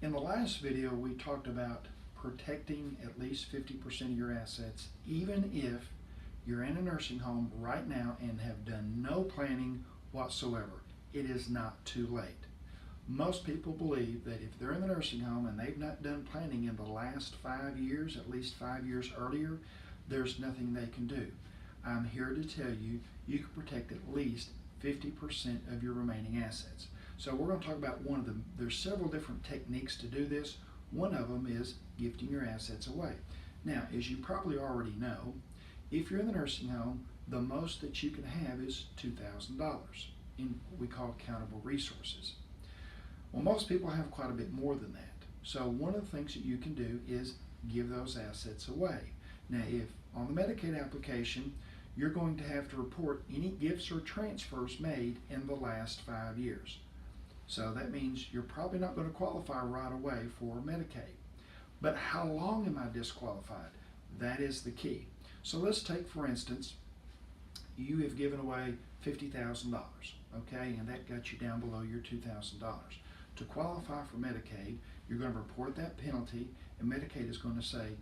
In the last video, we talked about protecting at least 50% of your assets, even if you're in a nursing home right now and have done no planning whatsoever. It is not too late. Most people believe that if they're in the nursing home and they've not done planning in the last 5 years, at least 5 years earlier, there's nothing they can do. I'm here to tell you, you can protect at least 50% of your remaining assets. So we're going to talk about one of them. There's several different techniques to do this. One of them is gifting your assets away. Now, as you probably already know, if you're in the nursing home, the most that you can have is $2,000 in what we call countable resources. Well, most people have quite a bit more than that. So one of the things that you can do is give those assets away. Now, if on the Medicaid application, you're going to have to report any gifts or transfers made in the last 5 years. So that means you're probably not going to qualify right away for Medicaid. But how long am I disqualified? That is the key. So let's take, for instance, you have given away $50,000, okay, and that got you down below your $2,000. To qualify for Medicaid, you're going to report that penalty, and Medicaid is going to say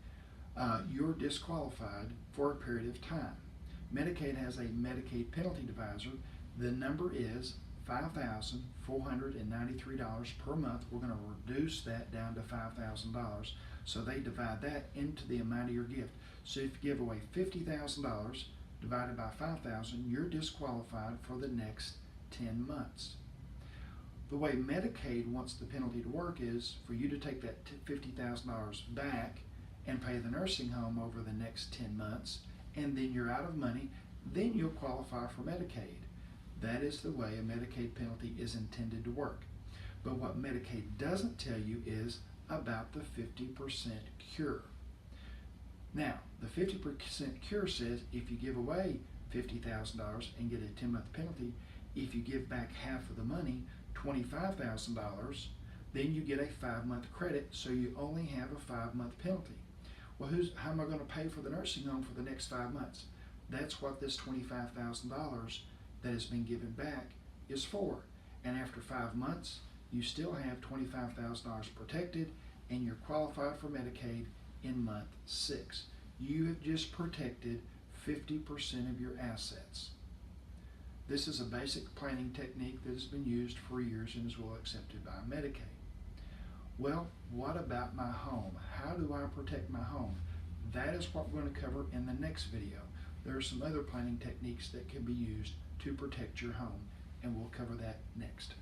you're disqualified for a period of time. Medicaid has a Medicaid penalty divisor. The number is $5,493 per month. We're going to reduce that down to $5,000. So they divide that into the amount of your gift. So if you give away $50,000 divided by 5,000, you're disqualified for the next 10 months. The way Medicaid wants the penalty to work is for you to take that $50,000 back and pay the nursing home over the next 10 months, and then you're out of money, then you'll qualify for Medicaid. That is the way a Medicaid penalty is intended to work. But what Medicaid doesn't tell you is about the 50% cure. Now, the 50% cure says if you give away $50,000 and get a 10-month penalty, if you give back half of the money, $25,000, then you get a 5-month credit, so you only have a 5-month penalty. Well, how am I going to pay for the nursing home for the next 5 months? That's what this $25,000 that has been given back is for. And after 5 months, you still have $25,000 protected, and you're qualified for Medicaid in month 6. You have just protected 50% of your assets. This is a basic planning technique that has been used for years and is well accepted by Medicaid. Well, what about my home? How do I protect my home? That is what we're going to cover in the next video. There are some other planning techniques that can be used to protect your home, and we'll cover that next.